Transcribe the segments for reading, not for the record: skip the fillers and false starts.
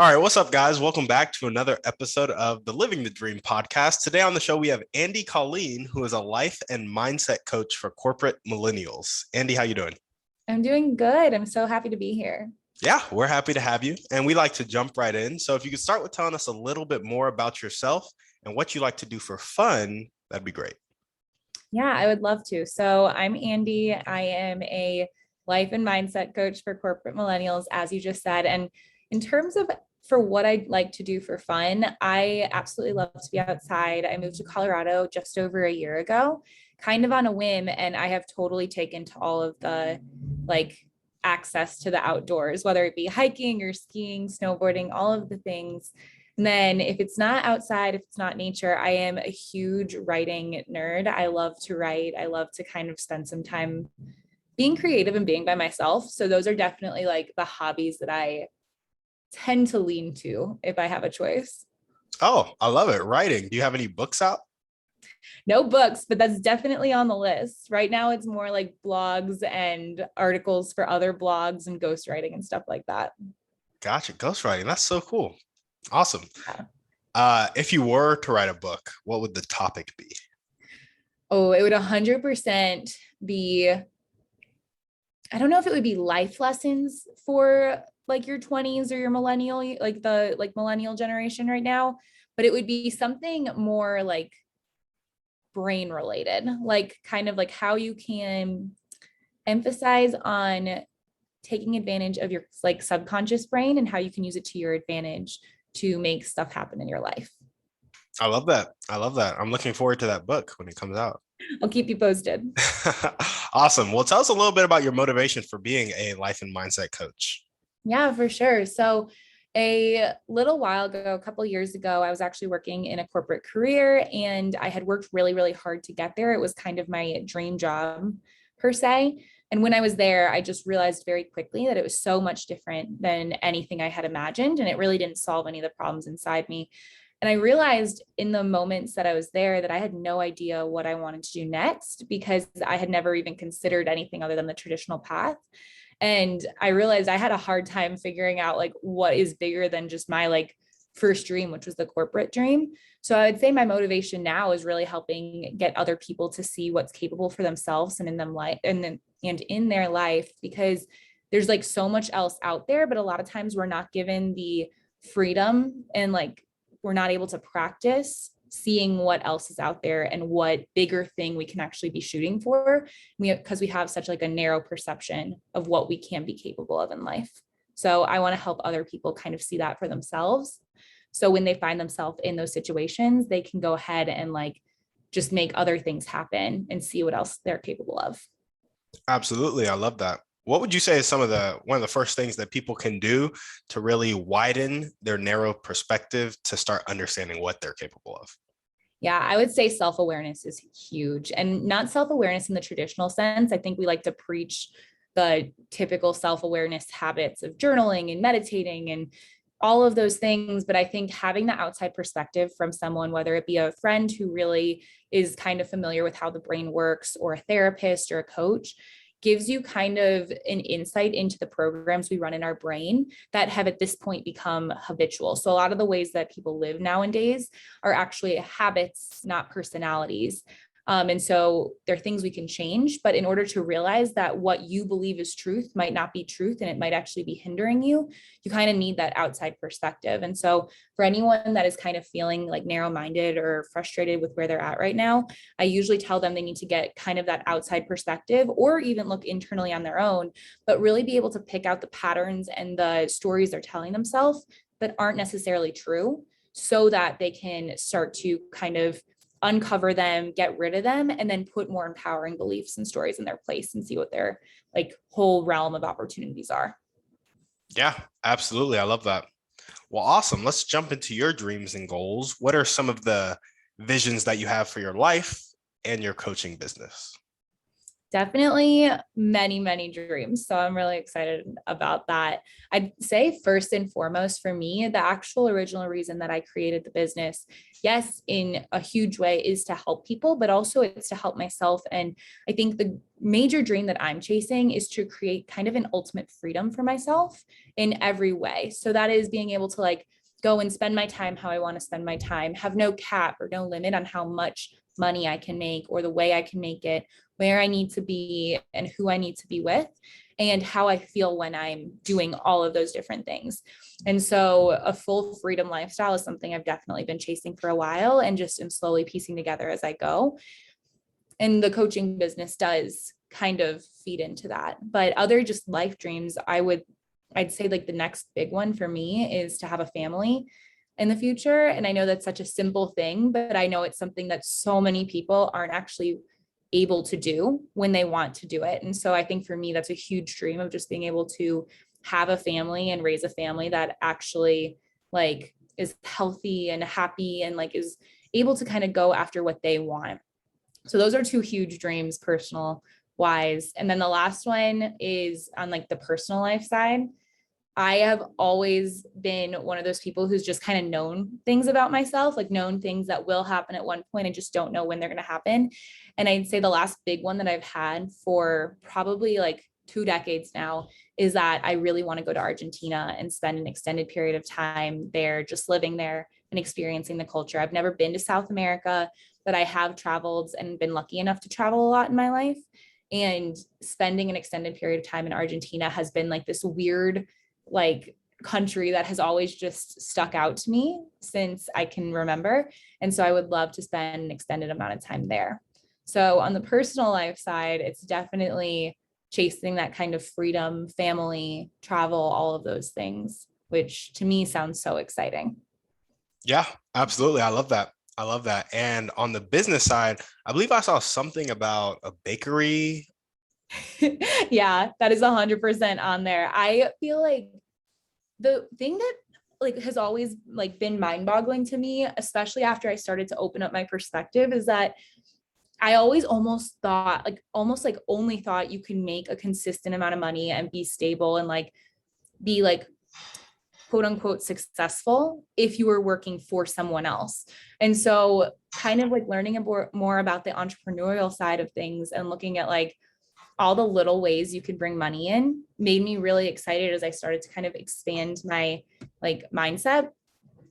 All right, what's up, guys? Welcome back to another episode of the Living the Dream podcast. Today on the show, we have Andie Colleen, who is a life and mindset coach for corporate millennials. Andie, how you doing? I'm doing good. I'm so happy to be here. Yeah, we're happy to have you, and we like to jump right in. So if you could start with telling us a little bit more about yourself and what you like to do for fun, that'd be great. Yeah, I would love to. So I'm Andie. I am a life and mindset coach for corporate millennials, as you just said. And in terms of for what I'd like to do for fun, I absolutely love to be outside. I moved to Colorado just over a year ago, kind of on a whim, and I have totally taken to all of the like access to the outdoors, whether it be hiking or skiing, snowboarding, all of the things. And then if it's not outside, if it's not nature, I am a huge writing nerd. I love to write. I love to kind of spend some time being creative and being by myself. So those are definitely like the hobbies that I tend to lean to if I have a choice. Oh, I love it. Writing. Do you have any books out? No books, but that's definitely on the list. Right now, it's more like blogs and articles for other blogs and ghostwriting and stuff like that. Gotcha. Ghostwriting. That's so cool. Awesome. Yeah. If you were to write a book, what would the topic be? Oh, it would 100% be, I don't know if it would be life lessons for like your 20s or your millennial, like the millennial generation right now, but it would be something more like brain related, like kind of like how you can emphasize on taking advantage of your like subconscious brain and how you can use it to your advantage to make stuff happen in your life. I love that. I love that. I'm looking forward to that book when it comes out. I'll keep you posted. Awesome. Well, tell us a little bit about your motivation for being a life and mindset coach. Yeah, for sure. So a little while ago, a couple of years ago, I was actually working in a corporate career and I had worked really, really hard to get there. It was kind of my dream job per se. And when I was there, I just realized very quickly that it was so much different than anything I had imagined. And it really didn't solve any of the problems inside me. And I realized in the moments that I was there that I had no idea what I wanted to do next because I had never even considered anything other than the traditional path. And I realized I had a hard time figuring out like what is bigger than just my like first dream, which was the corporate dream. So I would say my motivation now is really helping get other people to see what's capable for themselves and in them life and in their life, because there's like so much else out there, but a lot of times we're not given the freedom and like we're not able to practice seeing what else is out there and what bigger thing we can actually be shooting for, because we have such like a narrow perception of what we can be capable of in life. So I want to help other people kind of see that for themselves. So when they find themselves in those situations, they can go ahead and like just make other things happen and see what else they're capable of. Absolutely. I love that. What would you say is one of the first things that people can do to really widen their narrow perspective to start understanding what they're capable of? Yeah, I would say self-awareness is huge, and not self-awareness in the traditional sense. I think we like to preach the typical self-awareness habits of journaling and meditating and all of those things. But I think having the outside perspective from someone, whether it be a friend who really is kind of familiar with how the brain works, or a therapist or a coach, gives you kind of an insight into the programs we run in our brain that have at this point become habitual. So a lot of the ways that people live nowadays are actually habits, not personalities. And so there are things we can change, but in order to realize that what you believe is truth might not be truth and it might actually be hindering you, you kind of need that outside perspective. And so for anyone that is kind of feeling like narrow-minded or frustrated with where they're at right now, I usually tell them they need to get kind of that outside perspective or even look internally on their own, but really be able to pick out the patterns and the stories they're telling themselves that aren't necessarily true, so that they can start to kind of uncover them, get rid of them, and then put more empowering beliefs and stories in their place and see what their like whole realm of opportunities are. Yeah, absolutely. I love that. Well, awesome. Let's jump into your dreams and goals. What are some of the visions that you have for your life and your coaching business? Definitely many, many dreams. So I'm really excited about that. I'd say first and foremost for me, the actual original reason that I created the business, yes, in a huge way is to help people, but also it's to help myself. And I think the major dream that I'm chasing is to create kind of an ultimate freedom for myself in every way. So that is being able to like go and spend my time how I want to spend my time, have no cap or no limit on how much money I can make or the way I can make it, where I need to be and who I need to be with, and how I feel when I'm doing all of those different things. And so a full freedom lifestyle is something I've definitely been chasing for a while and just am slowly piecing together as I go. And the coaching business does kind of feed into that. But other just life dreams, I'd say like the next big one for me is to have a family in the future. And I know that's such a simple thing, but I know it's something that so many people aren't actually able to do when they want to do it. And so I think for me, that's a huge dream of just being able to have a family and raise a family that actually like is healthy and happy and like is able to kind of go after what they want. So those are two huge dreams, personal wise. And then the last one is on like the personal life side. I have always been one of those people who's just kind of known things about myself, like known things that will happen at one point. I just don't know when they're going to happen. And I'd say the last big one that I've had for probably like 2 decades now is that I really want to go to Argentina and spend an extended period of time there, just living there and experiencing the culture. I've never been to South America, but I have traveled and been lucky enough to travel a lot in my life. And spending an extended period of time in Argentina has been like this weird like country that has always just stuck out to me since I can remember. And so I would love to spend an extended amount of time there. So on the personal life side, it's definitely chasing that kind of freedom, family, travel, all of those things, which to me sounds so exciting. Yeah, absolutely. I love that. I love that. And on the business side, I believe I saw something about a bakery. Yeah, that is 100% on there. I feel like the thing that like has always like been mind-boggling to me, especially after I started to open up my perspective, is that I always almost like only thought you can make a consistent amount of money and be stable and like be like quote unquote successful if you were working for someone else. And so kind of like learning more about the entrepreneurial side of things and looking at like all the little ways you could bring money in made me really excited as I started to kind of expand my like mindset,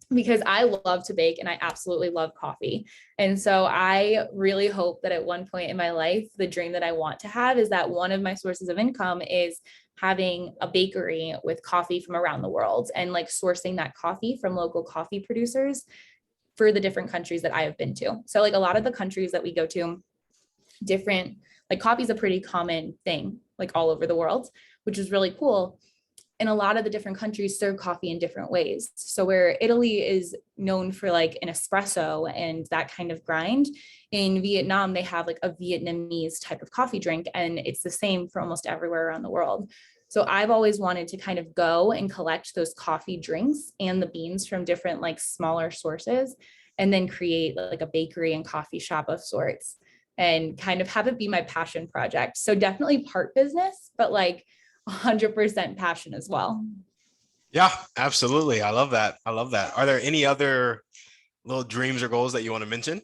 because I love to bake and I absolutely love coffee. And so I really hope that at one point in my life, the dream that I want to have is that one of my sources of income is having a bakery with coffee from around the world and like sourcing that coffee from local coffee producers for the different countries that I have been to. So like a lot of the countries that we go to, different, like coffee is a pretty common thing, like all over the world, which is really cool. And a lot of the different countries serve coffee in different ways. So where Italy is known for like an espresso and that kind of grind, in Vietnam, they have like a Vietnamese type of coffee drink, and it's the same for almost everywhere around the world. So I've always wanted to kind of go and collect those coffee drinks and the beans from different like smaller sources, and then create like a bakery and coffee shop of sorts and kind of have it be my passion project. So definitely part business, but like 100% passion as well. Yeah, absolutely. I love that. I love that. Are there any other little dreams or goals that you want to mention?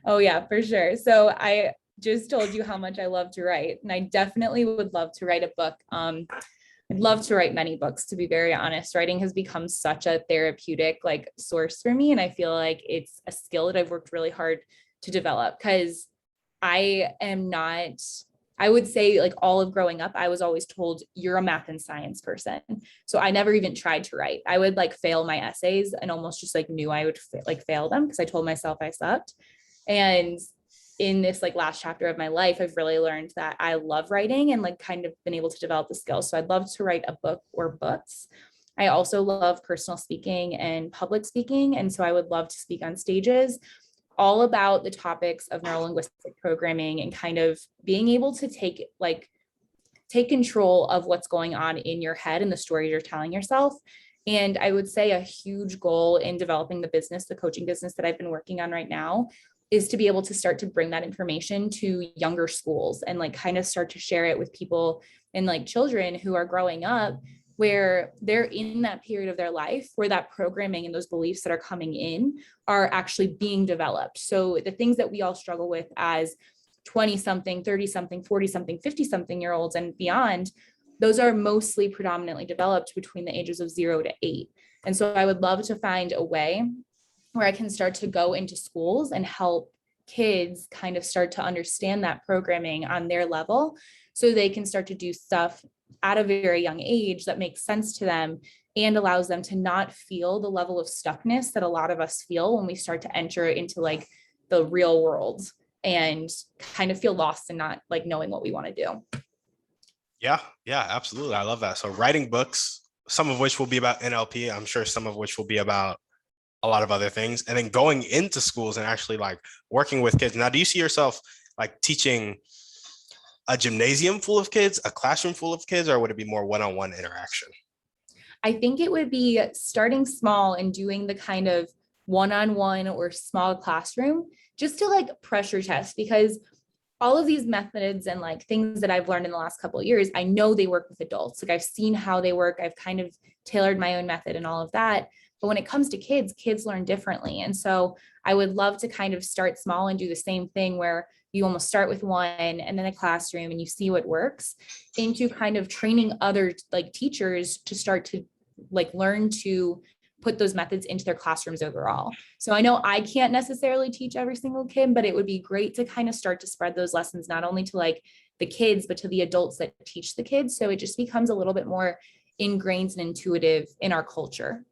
Oh yeah, for sure. So I just told you how much I love to write, and I definitely would love to write a book. I'd love to write many books, to be very honest. Writing has become such a therapeutic like source for me, and I feel like it's a skill that I've worked really hard to develop, because I am not, I would say like all of growing up, I was always told you're a math and science person. So I never even tried to write. I would like fail my essays and almost just like knew I would like fail them because I told myself I sucked. And in this like last chapter of my life, I've really learned that I love writing and like kind of been able to develop the skills. So I'd love to write a book or books. I also love personal speaking and public speaking. And so I would love to speak on stages all about the topics of neurolinguistic programming and kind of being able to take control of what's going on in your head and the stories you're telling yourself. And I would say a huge goal in developing the business, the coaching business that I've been working on right now, is to be able to start to bring that information to younger schools and like kind of start to share it with people and like children who are growing up, where they're in that period of their life where that programming and those beliefs that are coming in are actually being developed. So the things that we all struggle with as 20 something, 30 something, 40 something, 50 something year olds and beyond, those are mostly predominantly developed between the ages of 0 to 8. And so I would love to find a way where I can start to go into schools and help kids kind of start to understand that programming on their level, so they can start to do stuff at a very young age that makes sense to them and allows them to not feel the level of stuckness that a lot of us feel when we start to enter into like the real world and kind of feel lost and not like knowing what we want to do. Yeah, absolutely. I love that. So writing books, some of which will be about NLP, I'm sure some of which will be about a lot of other things, and then going into schools and actually like working with kids. Now, do you see yourself like teaching a gymnasium full of kids, a classroom full of kids, or would it be more one-on-one interaction? I think it would be starting small and doing the kind of one-on-one or small classroom just to like pressure test, because all of these methods and like things that I've learned in the last couple of years, I know they work with adults. Like I've seen how they work. I've kind of tailored my own method and all of that. But when it comes to kids, kids learn differently. And so I would love to kind of start small and do the same thing where you almost start with one and then a classroom and you see what works, into kind of training other like teachers to start to like learn to put those methods into their classrooms overall. So I know I can't necessarily teach every single kid, but it would be great to kind of start to spread those lessons, not only to like the kids, but to the adults that teach the kids. So it just becomes a little bit more ingrained and intuitive in our culture.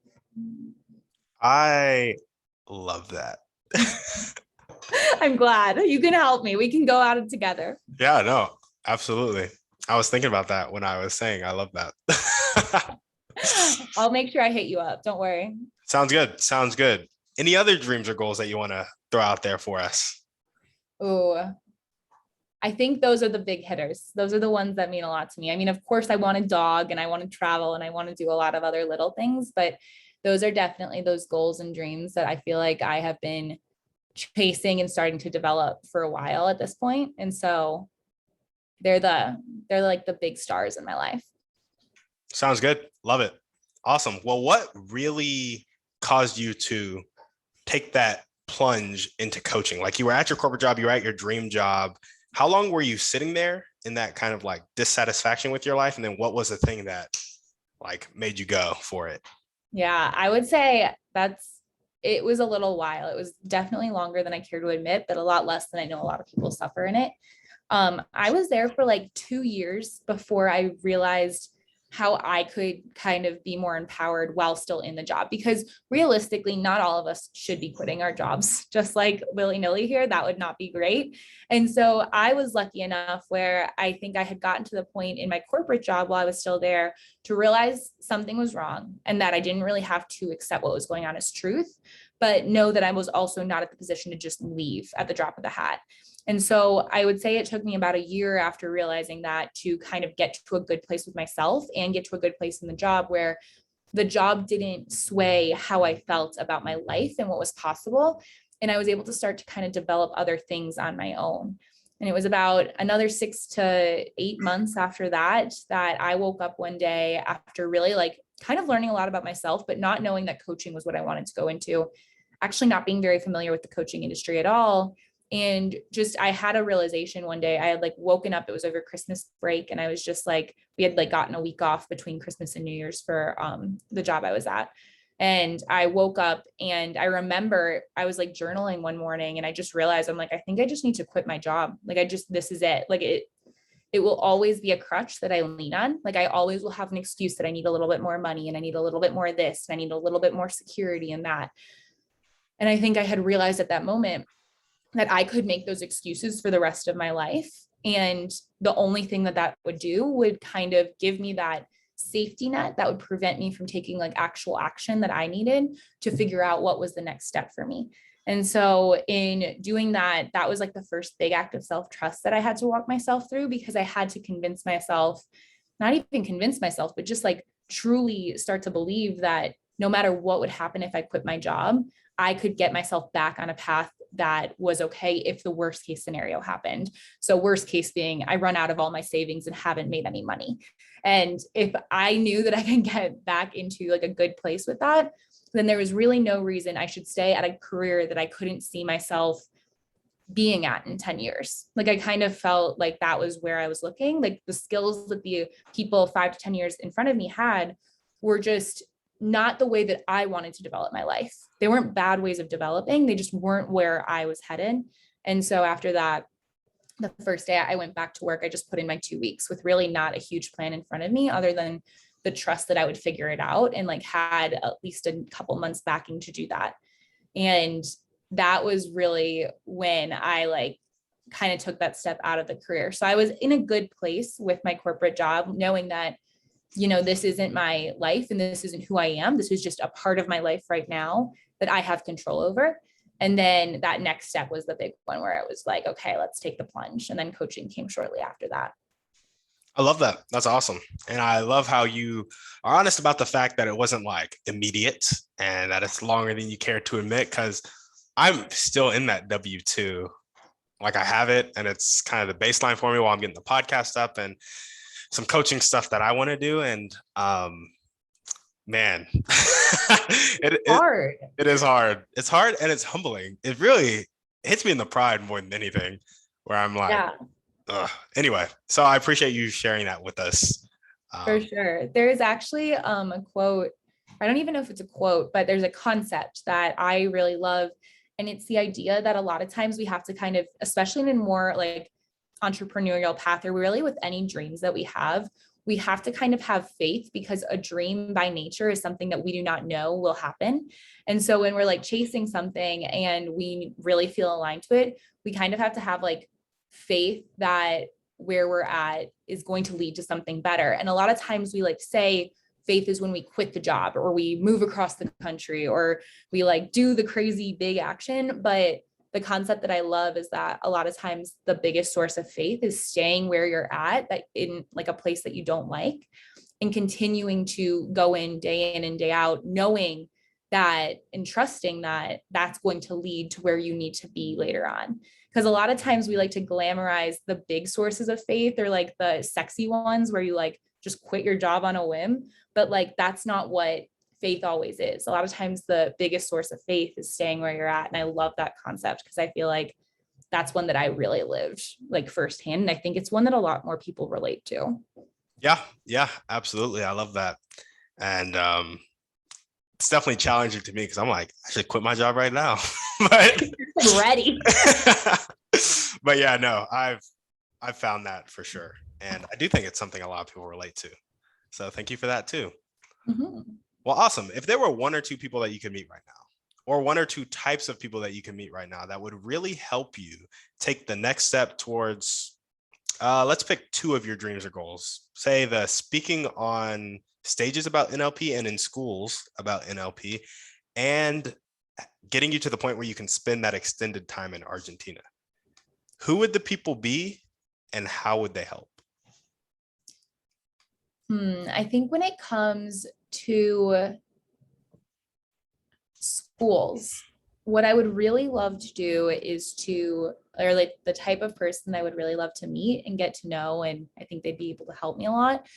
I love that. I'm glad you can help me. We can go at it together. Yeah, no, absolutely. I was thinking about that when I was saying I love that. I'll make sure I hit you up. Don't worry. Sounds good. Sounds good. Any other dreams or goals that you want to throw out there for us? Oh, I think those are the big hitters. Those are the ones that mean a lot to me. I mean, of course, I want a dog and I want to travel and I want to do a lot of other little things, but those are definitely those goals and dreams that I feel like I have been chasing and starting to develop for a while at this point. And so they're like the big stars in my life. Sounds good. Love it. Awesome. Well, what really caused you to take that plunge into coaching? Like you were at your corporate job, you were at your dream job. How long were you sitting there in that kind of like dissatisfaction with your life? And then what was the thing that like made you go for it? Yeah, I would say it was a little while. It was definitely longer than I care to admit, but a lot less than I know a lot of people suffer in it. I was there for like 2 years before I realized how I could kind of be more empowered while still in the job, because realistically, not all of us should be quitting our jobs just like willy-nilly here. That would not be great. And so I was lucky enough where I think I had gotten to the point in my corporate job while I was still there to realize something was wrong and that I didn't really have to accept what was going on as truth, but know that I was also not at the position to just leave at the drop of the hat. And so I would say it took me about a year after realizing that to kind of get to a good place with myself and get to a good place in the job where the job didn't sway how I felt about my life and what was possible. And I was able to start to kind of develop other things on my own. And it was about another 6 to 8 months after that, that I woke up one day after really like kind of learning a lot about myself, but not knowing that coaching was what I wanted to go into, actually not being very familiar with the coaching industry at all. And just, I had a realization one day. I had like woken up, it was over Christmas break. And I was just like, we had like gotten a week off between Christmas and New Year's for the job I was at. And I woke up and I remember I was like journaling one morning and I just realized, I'm like, I think I just need to quit my job. Like, this is it. Like it will always be a crutch that I lean on. Like I always will have an excuse that I need a little bit more money and I need a little bit more of this. And I need a little bit more security in that. And I think I had realized at that moment that I could make those excuses for the rest of my life. And the only thing that would do would kind of give me that safety net that would prevent me from taking like actual action that I needed to figure out what was the next step for me. And so in doing that, that was like the first big act of self-trust that I had to walk myself through, because I had to not even convince myself, but just like truly start to believe that no matter what would happen if I quit my job, I could get myself back on a path that was okay if the worst case scenario happened. So worst case being I run out of all my savings and haven't made any money. And if I knew that I can get back into like a good place with that, then there was really no reason I should stay at a career that I couldn't see myself being at in 10 years. Like I kind of felt like that was where I was looking. Like the skills that the people 5 to 10 years in front of me had were just not the way that I wanted to develop my life. They weren't bad ways of developing. They just weren't where I was headed. And so after that, the first day I went back to work, I just put in my 2 weeks with really not a huge plan in front of me other than the trust that I would figure it out, and like had at least a couple months backing to do that. And that was really when I like kind of took that step out of the career. So I was in a good place with my corporate job, knowing that, this isn't my life and this isn't who I am. This is just a part of my life right now that I have control over. And then that next step was the big one where it was like, okay, let's take the plunge. And then coaching came shortly after that. I love that. That's awesome. And I love how you are honest about the fact that it wasn't like immediate and that it's longer than you care to admit, because I'm still in that W-2. Like I have it and it's kind of the baseline for me while I'm getting the podcast up and some coaching stuff that I want to do. And man, it is hard. It's hard and it's humbling. It really hits me in the pride more than anything, where I'm like, yeah. Anyway, so I appreciate you sharing that with us. For sure. There's actually a quote. I don't even know if it's a quote, but there's a concept that I really love. And it's the idea that a lot of times we have to kind of, especially in a more like entrepreneurial path, or really with any dreams that we have to kind of have faith, because a dream by nature is something that we do not know will happen. And so when we're like chasing something and we really feel aligned to it, we kind of have to have like faith that where we're at is going to lead to something better. And a lot of times we like say faith is when we quit the job or we move across the country or we like do the crazy big action. But the concept that I love is that a lot of times the biggest source of faith is staying where you're at, that in like a place that you don't like, and continuing to go in and day out, knowing that and trusting that that's going to lead to where you need to be later on. Because a lot of times we like to glamorize the big sources of faith, or like the sexy ones where you like just quit your job on a whim. But like, that's not what faith always is. A lot of times the biggest source of faith is staying where you're at. And I love that concept because I feel like that's one that I really lived like firsthand. And I think it's one that a lot more people relate to. Yeah, absolutely. I love that. And it's definitely challenging to me because I'm like, I should quit my job right now. But ready. But yeah, no, I've found that for sure. And I do think it's something a lot of people relate to. So thank you for that too. Mm-hmm. Well, awesome. If there were one or two people that you could meet right now, or one or two types of people that you can meet right now that would really help you take the next step towards, let's pick two of your dreams or goals. Say the speaking on stages about NLP and in schools about NLP, and getting you to the point where you can spend that extended time in Argentina. Who would the people be and how would they help? I think when it comes to schools, what I would really love to do is or like the type of person I would really love to meet and get to know, and I think they'd be able to help me a lot,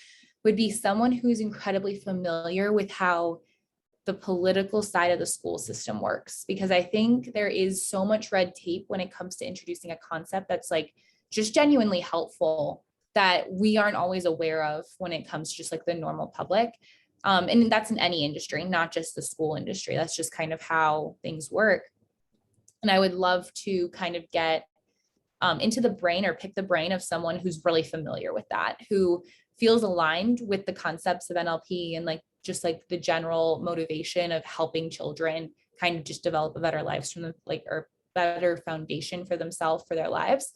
would be someone who's incredibly familiar with how the political side of the school system works. Because I think there is so much red tape when it comes to introducing a concept that's like just genuinely helpful that we aren't always aware of when it comes to just like the normal public. And that's in any industry, not just the school industry. That's just kind of how things work. And I would love to kind of get into the brain or pick the brain of someone who's really familiar with that, who feels aligned with the concepts of NLP and like just like the general motivation of helping children kind of just develop a better lives from them, like, or better foundation for themselves, for their lives,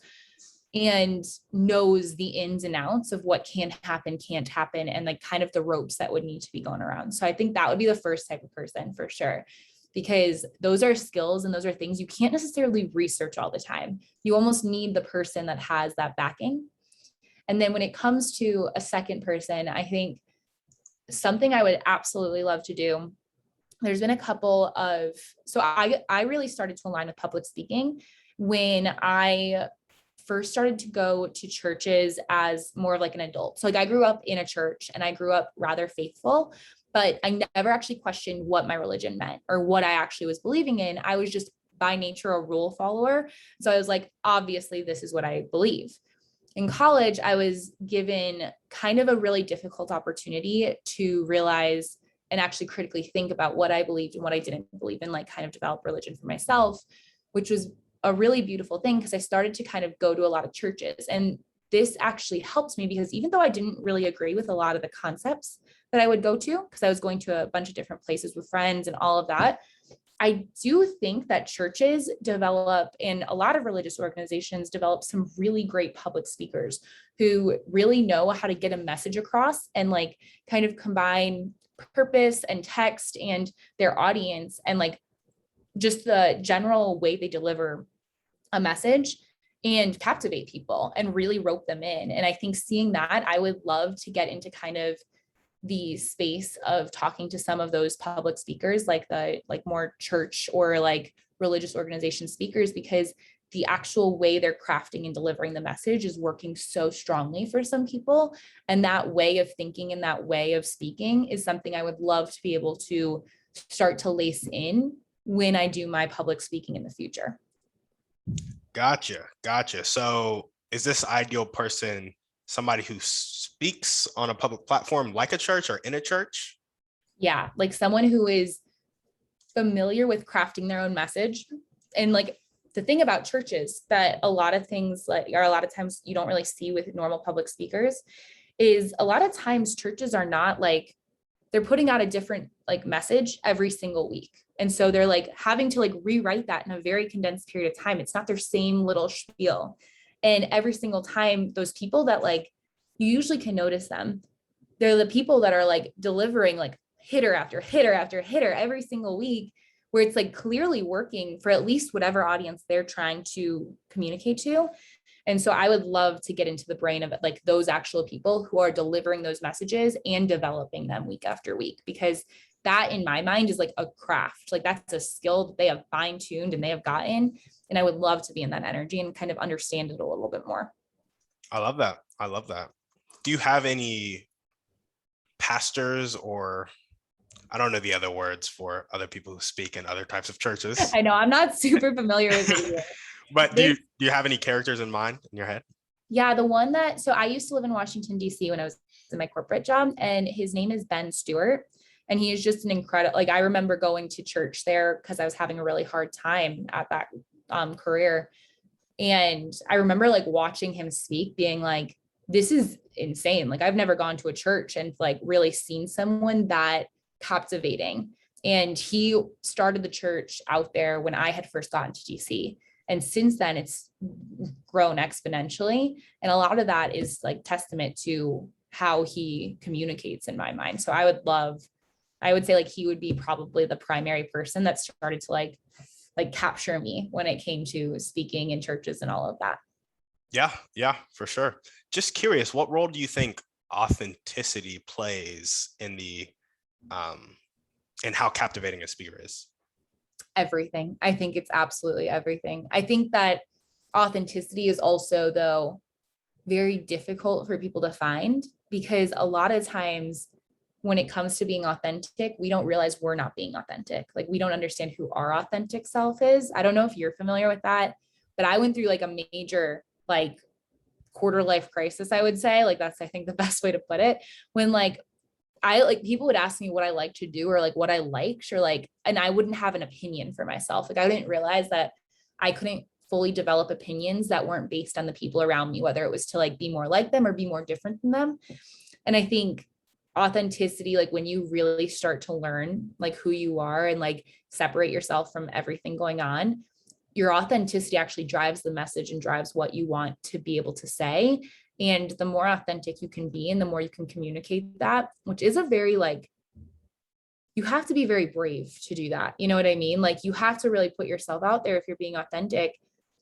and knows the ins and outs of what can happen, can't happen, and like kind of the ropes that would need to be going around. So I think that would be the first type of person for sure, because those are skills and those are things you can't necessarily research all the time. You almost need the person that has that backing. And then when it comes to a second person, I think something I would absolutely love to do there's been a couple of, so I really started to align with public speaking when I first started to go to churches as more of like an adult. So like I grew up in a church and I grew up rather faithful, but I never actually questioned what my religion meant or what I actually was believing in. I was just by nature a rule follower. So I was like, obviously this is what I believe. In college, I was given kind of a really difficult opportunity to realize and actually critically think about what I believed and what I didn't believe in, like kind of develop religion for myself, which was a really beautiful thing because I started to kind of go to a lot of churches. And this actually helped me because even though I didn't really agree with a lot of the concepts that I would go to, because I was going to a bunch of different places with friends and all of that, I do think that churches develop and a lot of religious organizations develop some really great public speakers who really know how to get a message across and like kind of combine purpose and text and their audience and like just the general way they deliver a message and captivate people and really rope them in. And I think seeing that, I would love to get into kind of the space of talking to some of those public speakers, like the like more church or like religious organization speakers, because the actual way they're crafting and delivering the message is working so strongly for some people. And that way of thinking and that way of speaking is something I would love to be able to start to lace in when I do my public speaking in the future. Gotcha. So is this ideal person somebody who speaks on a public platform like a church or in a church? Yeah, like someone who is familiar with crafting their own message. And like the thing about churches that a lot of things like are a lot of times you don't really see with normal public speakers is a lot of times churches are not like they're putting out a different like message every single week. And so they're like having to like rewrite that in a very condensed period of time. It's not their same little spiel. And every single time those people that like you usually can notice them, they're the people that are like delivering like hitter after hitter after hitter every single week, where it's like clearly working for at least whatever audience they're trying to communicate to. And so I would love to get into the brain of like those actual people who are delivering those messages and developing them week after week, because that in my mind is like a craft. Like that's a skill that they have fine tuned and they have gotten. And I would love to be in that energy and kind of understand it a little bit more. I love that. Do you have any pastors or I don't know the other words for other people who speak in other types of churches? I know I'm not super familiar with it either. But do you have any characters in mind in your head? Yeah, the one that, so I used to live in Washington, D.C. when I was in my corporate job, and his name is Stewart. And he is just an incredible, like I remember going to church there because I was having a really hard time at that career. And I remember like watching him speak, being like, this is insane. Like I've never gone to a church and like really seen someone that captivating. And he started the church out there when I had first gotten to DC. And since then it's grown exponentially. And a lot of that is like testament to how he communicates in my mind. So I would say like he would be probably the primary person that started to like capture me when it came to speaking in churches and all of that. Yeah, for sure. Just curious, what role do you think authenticity plays in the in how captivating a speaker is? Everything. I think it's absolutely everything. I think that authenticity is also, though, very difficult for people to find because a lot of times when it comes to being authentic, we don't realize we're not being authentic. Like we don't understand who our authentic self is. I don't know if you're familiar with that, but I went through like a major like quarter life crisis, I would say. Like that's I think the best way to put it. When like I like people would ask me what I like to do or like what I liked or like, and I wouldn't have an opinion for myself. Like I didn't realize that I couldn't fully develop opinions that weren't based on the people around me, whether it was to like be more like them or be more different than them. And I think authenticity, like when you really start to learn like who you are and like separate yourself from everything going on, your authenticity actually drives the message and drives what you want to be able to say. And the more authentic you can be and the more you can communicate that, which is a very like, you have to be very brave to do that. You know what I mean? Like you have to really put yourself out there if you're being authentic,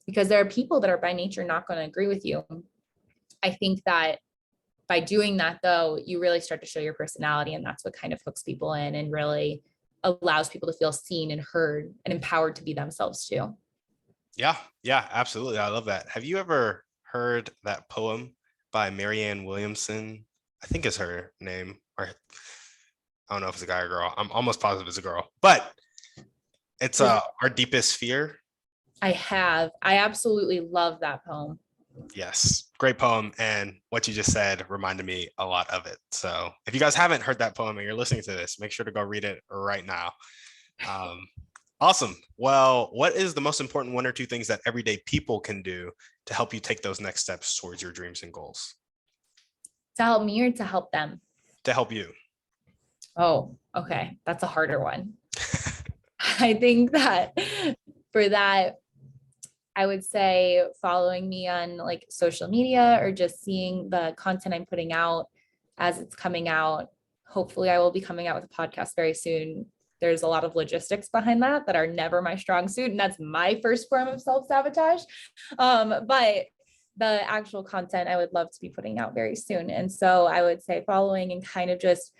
because there are people that are by nature not going to agree with you. I think that by doing that though, you really start to show your personality, and that's what kind of hooks people in and really allows people to feel seen and heard and empowered to be themselves too. Yeah, yeah, absolutely. I love that. Have you ever heard that poem by Marianne Williamson? I think is her name, or I don't know if it's a guy or girl. I'm almost positive it's a girl, but it's Our Deepest Fear. I absolutely love that poem. Yes, great poem. And what you just said reminded me a lot of it. So if you guys haven't heard that poem and you're listening to this, make sure to go read it right now. Um, awesome. Well, what is the most important one or two things that everyday people can do to help you take those next steps towards your dreams and goals? To help me or to help them? To help you. Oh, okay. That's a harder one. I think that for that, I would say following me on like social media or just seeing the content I'm putting out as it's coming out. Hopefully I will be coming out with a podcast very soon. There's a lot of logistics behind that are never my strong suit. And that's my first form of self-sabotage. But the actual content I would love to be putting out very soon. And so I would say following and kind of just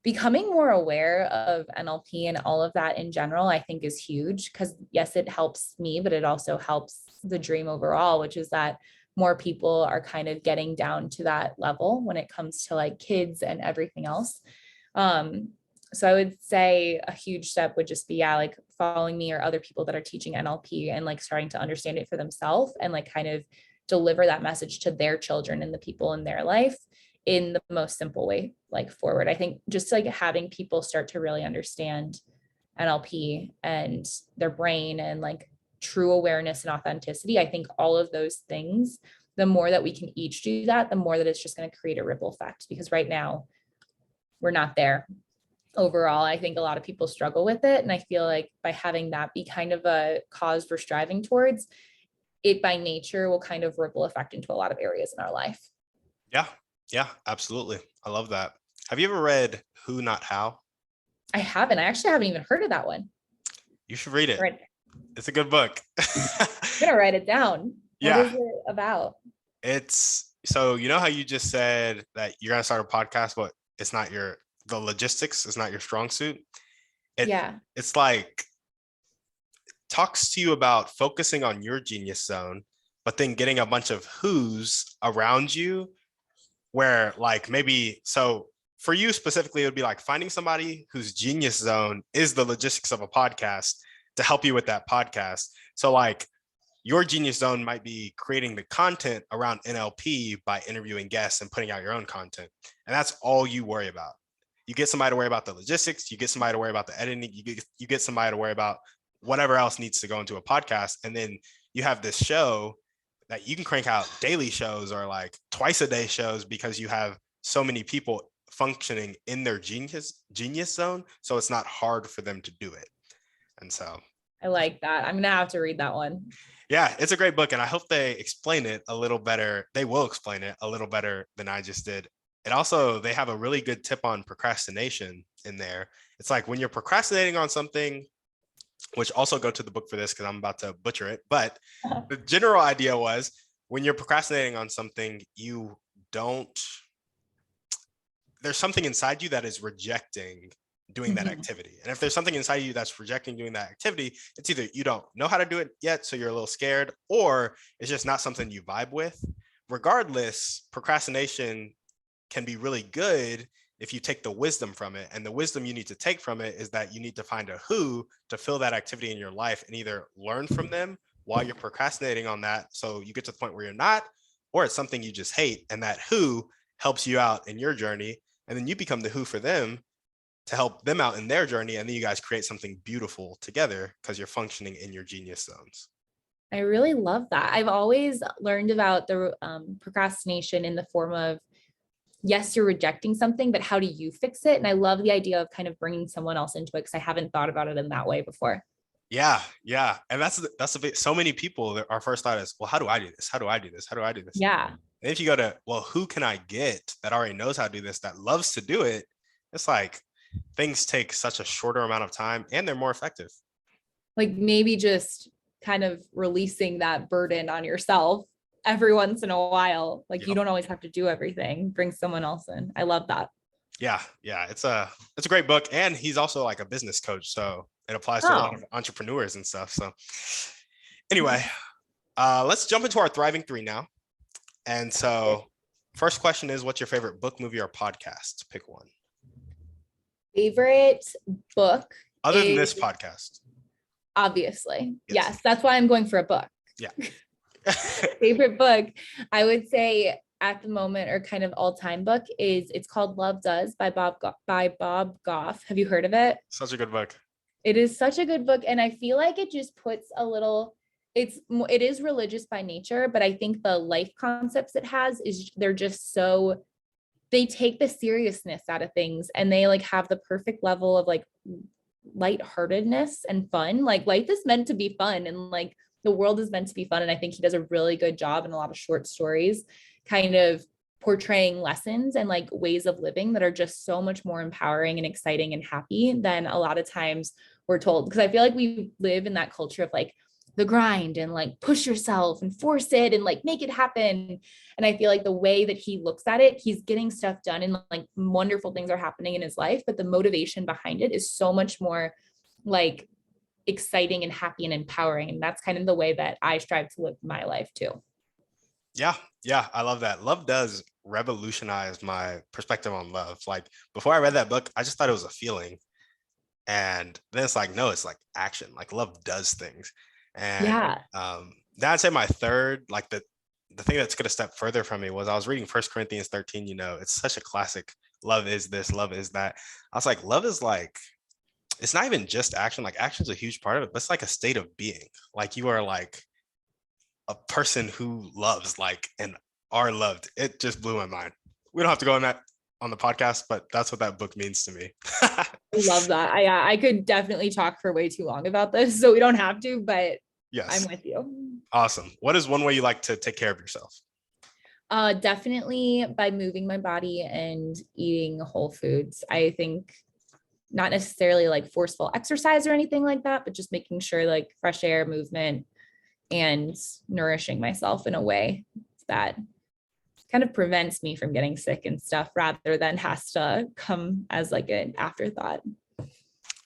becoming more aware of NLP and all of that in general, I think is huge because yes, it helps me, but it also helps the dream overall, which is that more people are kind of getting down to that level when it comes to like kids and everything else. So I would say a huge step would just be, yeah, like following me or other people that are teaching NLP and like starting to understand it for themselves and like kind of deliver that message to their children and the people in their life in the most simple way, like forward. I think just like having people start to really understand NLP and their brain and like true awareness and authenticity. I think all of those things, the more that we can each do that, the more that it's just going to create a ripple effect. Because right now we're not there. Overall, I think a lot of people struggle with it. And I feel like by having that be kind of a cause we're striving towards, it by nature will kind of ripple effect into a lot of areas in our life. Yeah, yeah, absolutely. I love that. Have you ever read Who Not How? I haven't. I actually haven't even heard of that one. You should read it. Right. It's a good book. I'm gonna write it down. Yeah. What is it about? It's so you know how you just said that you're gonna start a podcast, but it's not the logistics is not your strong suit. It's like talks to you about focusing on your genius zone, but then getting a bunch of who's around you where like maybe so for you specifically, it would be like finding somebody whose genius zone is the logistics of a podcast to help you with that podcast. So like your genius zone might be creating the content around NLP by interviewing guests and putting out your own content. And that's all you worry about. You get somebody to worry about the logistics, you get somebody to worry about the editing, you get somebody to worry about whatever else needs to go into a podcast. And then you have this show that you can crank out daily shows or like twice a day shows because you have so many people functioning in their genius zone. So it's not hard for them to do it. And so I like that. I'm gonna have to read that one. Yeah, it's a great book. And I hope they explain it a little better. They will explain it a little better than I just did. And also they have a really good tip on procrastination in there. It's like when you're procrastinating on something, which also go to the book for this because I'm about to butcher it. But the general idea was when you're procrastinating on something, there's something inside you that is rejecting doing that activity. And if there's something inside you that's rejecting doing that activity, it's either you don't know how to do it yet, so you're a little scared, or it's just not something you vibe with. Regardless, procrastination can be really good if you take the wisdom from it. And the wisdom you need to take from it is that you need to find a who to fill that activity in your life and either learn from them while you're procrastinating on that. So you get to the point where you're not, or it's something you just hate. And that who helps you out in your journey. And then you become the who for them to help them out in their journey. And then you guys create something beautiful together because you're functioning in your genius zones. I really love that. I've always learned about the procrastination in the form of, yes, you're rejecting something, but how do you fix it? And I love the idea of kind of bringing someone else into it because I haven't thought about it in that way before. Yeah. And that's a bit, so many people, our first thought is, well, how do I do this? How do I do this? How do I do this? Yeah. And if you go to, well, who can I get that already knows how to do this, that loves to do it? It's like things take such a shorter amount of time and they're more effective. Like maybe just kind of releasing that burden on yourself every once in a while. Like you don't always have to do everything. Bring someone else in. I love that. Yeah, yeah, it's a great book, and he's also like a business coach, so it applies to a lot Oh, of entrepreneurs and stuff. So anyway, let's jump into our thriving three now. And so, first question is, what's your favorite book, movie, or podcast? Pick one. favorite book Other than this is podcast. obviously, Yes. yes, that's why I'm going for a book. Yeah. Favorite book, I would say at the moment, or kind of all-time book, is it's called Love Does by Bob Goff. Have you heard of it? Such a good book. It is such a good book, and I feel like it just puts a little, it is religious by nature, but I think the life concepts it has is they're just so, they take the seriousness out of things, and they like have the perfect level of like lightheartedness and fun. Like life is meant to be fun, and like the world is meant to be fun. And I think he does a really good job in a lot of short stories, kind of portraying lessons and like ways of living that are just so much more empowering and exciting and happy than a lot of times we're told. Because I feel like we live in that culture of like the grind and like push yourself and force it and like make it happen. And I feel like the way that he looks at it, he's getting stuff done and like wonderful things are happening in his life, but the motivation behind it is so much more like exciting and happy and empowering. And that's kind of the way that I strive to live my life too. Yeah, yeah, I love that. Love does revolutionize my perspective on love. Like before I read that book, I just thought it was a feeling. And then it's like, no, it's like action. Like love does things. And Yeah. then I'd say my third, like the thing that took it a step further from me was I was reading First Corinthians 13, it's such a classic. Love is this, love is that. I was like, love is like, it's not even just action. Like action's a huge part of it, but it's like a state of being. Like you are like a person who loves, like, and are loved. It just blew my mind. We don't have to go on that on the podcast, but that's what that book means to me. I love that. I could definitely talk for way too long about this, so we don't have to, but I'm Yes. with you. Awesome. What is one way you like to take care of yourself? Definitely by moving my body and eating whole foods. I think not necessarily like forceful exercise or anything like that, but just making sure like fresh air, movement, and nourishing myself in a way that kind of prevents me from getting sick and stuff rather than has to come as like an afterthought.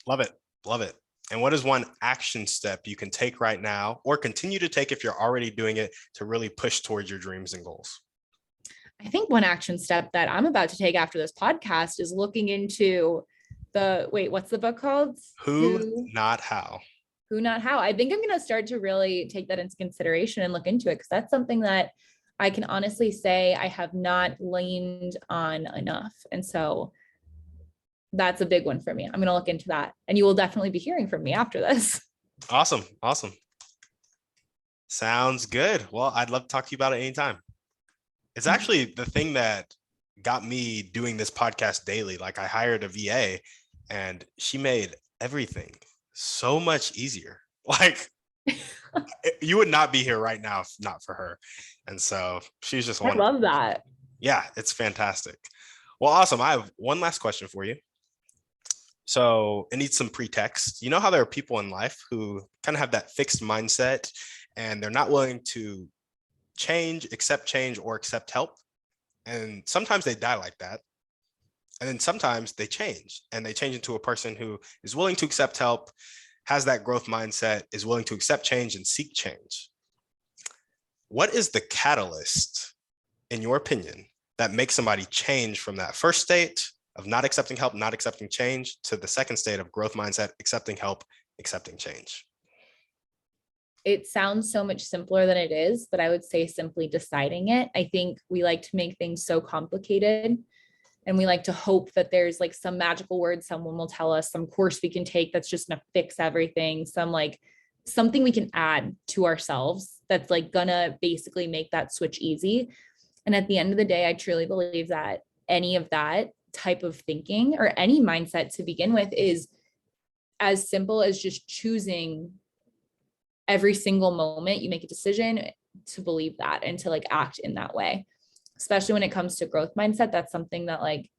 Love it. Love it. And what is one action step you can take right now or continue to take if you're already doing it to really push towards your dreams and goals? I think one action step that I'm about to take after this podcast is looking into what's the book called? Who, not how. Who, not how. I think I'm going to start to really take that into consideration and look into it, because that's something that I can honestly say I have not leaned on enough. And so that's a big one for me. I'm going to look into that, and you will definitely be hearing from me after this. Awesome. Awesome. Sounds good. Well, I'd love to talk to you about it anytime. It's actually the thing that got me doing this podcast daily. Like I hired a VA and she made everything so much easier. Like you would not be here right now if not for her. And so she's just I love that. Yeah, it's fantastic. Well, awesome. I have one last question for you. So it needs some pretext. You know how there are people in life who kind of have that fixed mindset and they're not willing to change, or accept help. And sometimes they die like that. And then sometimes they change and they change into a person who is willing to accept help, has that growth mindset, is willing to accept change and seek change. What is the catalyst, in your opinion, that makes somebody change from that first state of not accepting help, not accepting change, to the second state of growth mindset, accepting help, accepting change? It sounds so much simpler than it is, but I would say simply deciding it. I think we like to make things so complicated, and we like to hope that there's like some magical word someone will tell us, some course we can take that's just gonna fix everything, some like something we can add to ourselves that's like gonna basically make that switch easy. And at the end of the day, I truly believe that any of that type of thinking or any mindset to begin with is as simple as just choosing every single moment you make a decision to believe that and to like act in that way. Especially when it comes to growth mindset, that's something that like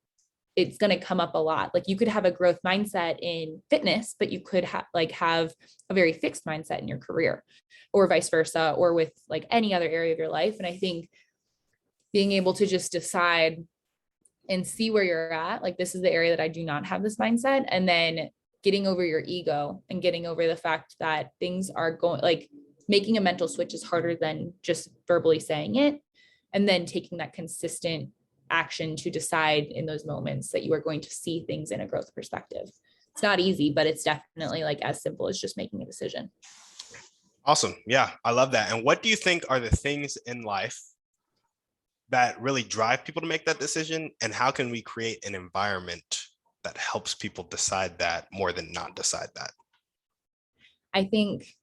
it's going to come up a lot. Like you could have a growth mindset in fitness, but you could have a very fixed mindset in your career, or vice versa, or with like any other area of your life. And I think being able to just decide and see where you're at. Like, this is the area that I do not have this mindset. And then getting over your ego and getting over the fact that things are going, like, making a mental switch is harder than just verbally saying it. And then taking that consistent action to decide in those moments that you are going to see things in a growth perspective. It's not easy, but it's definitely like as simple as just making a decision. Awesome. Yeah, I love that. And what do you think are the things in life that really drive people to make that decision? And how can we create an environment that helps people decide that more than not decide that? I think,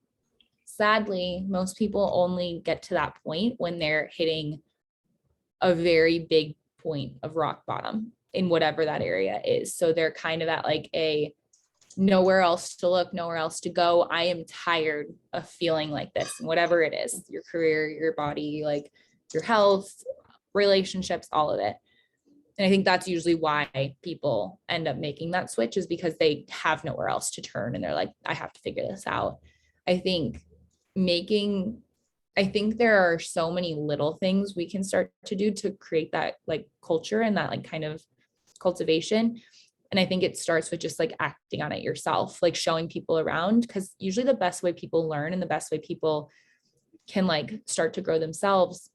sadly, most people only get to that point when they're hitting a very big point of rock bottom in whatever that area is. So they're kind of at like a nowhere else to look, nowhere else to go. I am tired of feeling like this, and whatever it is, your career, your body, like your health, relationships, all of it. And I think that's usually why people end up making that switch, is because they have nowhere else to turn and they're like, I have to figure this out. I think there are so many little things we can start to do to create that like culture and that like kind of cultivation. And I think it starts with just like acting on it yourself, like showing people around, because usually the best way people learn and the best way people can like start to grow themselves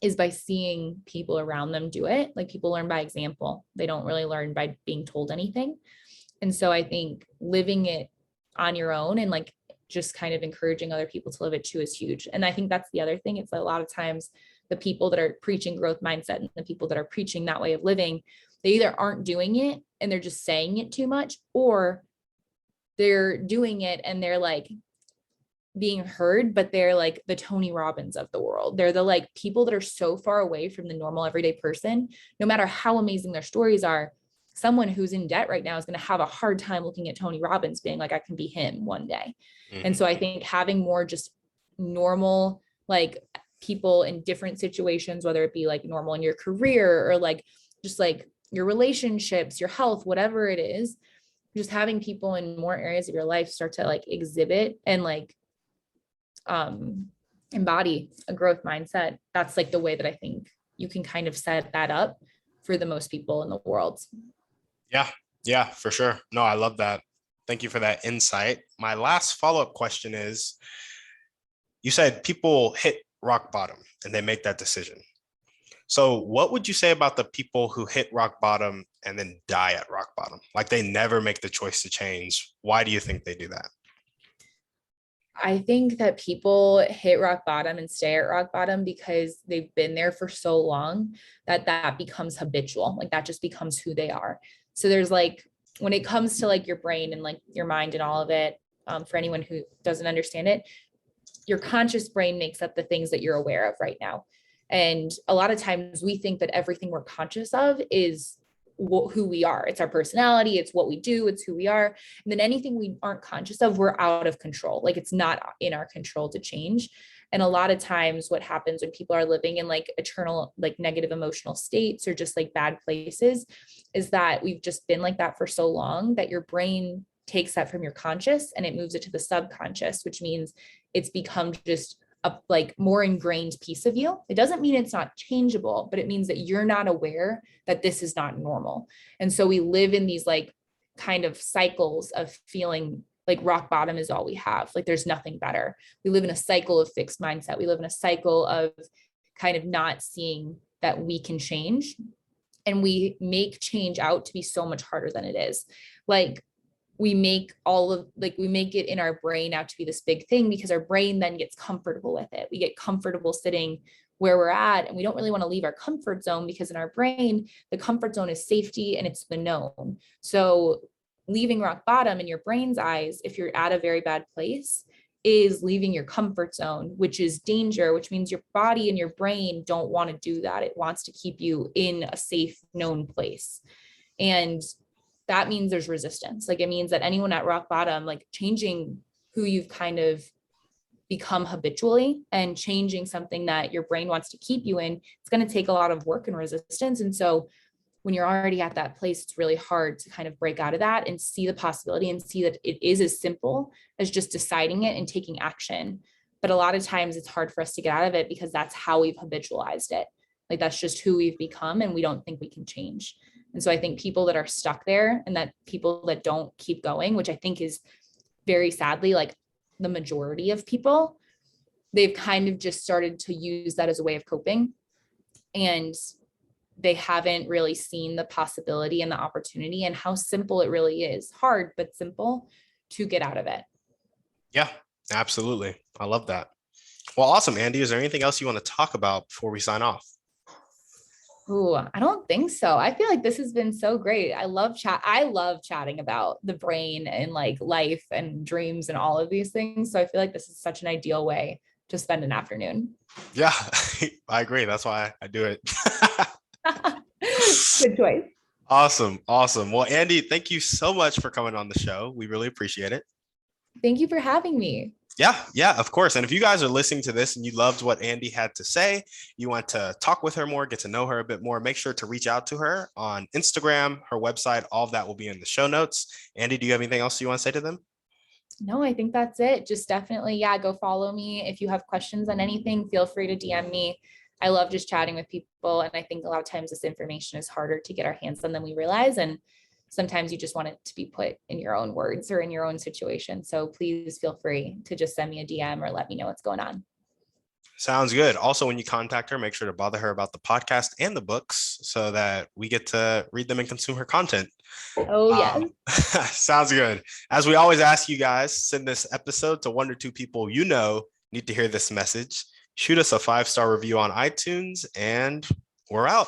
is by seeing people around them do it. Like, people learn by example. They don't really learn by being told anything. And so I think living it on your own and like just kind of encouraging other people to live it too is huge. And I think that's the other thing. It's a lot of times the people that are preaching growth mindset and the people that are preaching that way of living, they either aren't doing it and they're just saying it too much, or they're doing it and they're like being heard, but they're like the Tony Robbins of the world. They're the like people that are so far away from the normal everyday person. No matter how amazing their stories are, someone who's in debt right now is going to have a hard time looking at Tony Robbins being like, I can be him one day. Mm-hmm. And so I think having more just normal, like, people in different situations, whether it be like normal in your career or like just like your relationships, your health, whatever it is, just having people in more areas of your life start to like exhibit and like embody a growth mindset. That's like the way that I think you can kind of set that up for the most people in the world. Yeah, for sure. No, I love that. Thank you for that insight. My last follow-up question is, you said people hit rock bottom and they make that decision. So what would you say about the people who hit rock bottom and then die at rock bottom? Like, they never make the choice to change. Why do you think they do that? I think that people hit rock bottom and stay at rock bottom because they've been there for so long that becomes habitual. Like, that just becomes who they are. So there's like, when it comes to like your brain and like your mind and all of it, for anyone who doesn't understand it, your conscious brain makes up the things that you're aware of right now. And a lot of times we think that everything we're conscious of is who we are. It's our personality. It's what we do. It's who we are. And then anything we aren't conscious of, we're out of control. Like, it's not in our control to change. And a lot of times what happens when people are living in like eternal, like negative emotional states or just like bad places, is that we've just been like that for so long that your brain takes that from your conscious and it moves it to the subconscious, which means it's become just a like more ingrained piece of you. It doesn't mean it's not changeable, but it means that you're not aware that this is not normal. And so we live in these like kind of cycles of feeling like rock bottom is all we have. Like, there's nothing better. We live in a cycle of fixed mindset. We live in a cycle of kind of not seeing that we can change. And we make change out to be so much harder than it is. Like, we make it in our brain out to be this big thing because our brain then gets comfortable with it. We get comfortable sitting where we're at, and we don't really want to leave our comfort zone, because in our brain, the comfort zone is safety and it's the known. So leaving rock bottom in your brain's eyes, if you're at a very bad place, is leaving your comfort zone, which is danger, which means your body and your brain don't want to do that. It wants to keep you in a safe, known place. And that means there's resistance. Like, it means that anyone at rock bottom, like changing who you've kind of become habitually and changing something that your brain wants to keep you in, it's going to take a lot of work and resistance. And so when you're already at that place, it's really hard to kind of break out of that and see the possibility and see that it is as simple as just deciding it and taking action. But a lot of times it's hard for us to get out of it because that's how we've habitualized it. Like that's just who we've become, and we don't think we can change. And so I think people that are stuck there, and that people that don't keep going, which I think is very sadly like the majority of people, they've kind of just started to use that as a way of coping. And they haven't really seen the possibility and the opportunity and how simple it really is, hard, but simple, to get out of it. Yeah, absolutely. I love that. Well, awesome, Andie. Is there anything else you want to talk about before we sign off? Ooh, I don't think so. I feel like this has been so great. I love chat. I love chatting about the brain and like life and dreams and all of these things. So I feel like this is such an ideal way to spend an afternoon. Yeah, I agree. That's why I do it. Good choice. Awesome. Awesome. Well, Andie, thank you so much for coming on the show. We really appreciate it. Thank you for having me. Yeah, of course. And if you guys are listening to this and you loved what Andie had to say, you want to talk with her more, get to know her a bit more, make sure to reach out to her on Instagram, her website. All of that will be in the show notes. Andie, do you have anything else you want to say to them? No, I think that's it. Just definitely, yeah, go follow me. If you have questions on anything, feel free to DM me. I love just chatting with people. And I think a lot of times this information is harder to get our hands on than we realize. And sometimes you just want it to be put in your own words or in your own situation. So please feel free to just send me a DM or let me know what's going on. Sounds good. Also, when you contact her, make sure to bother her about the podcast and the books so that we get to read them and consume her content. Oh, yes. Sounds good. As we always ask you guys, send this episode to 1 or 2 people you know need to hear this message. Shoot us a 5-star review on iTunes, and we're out.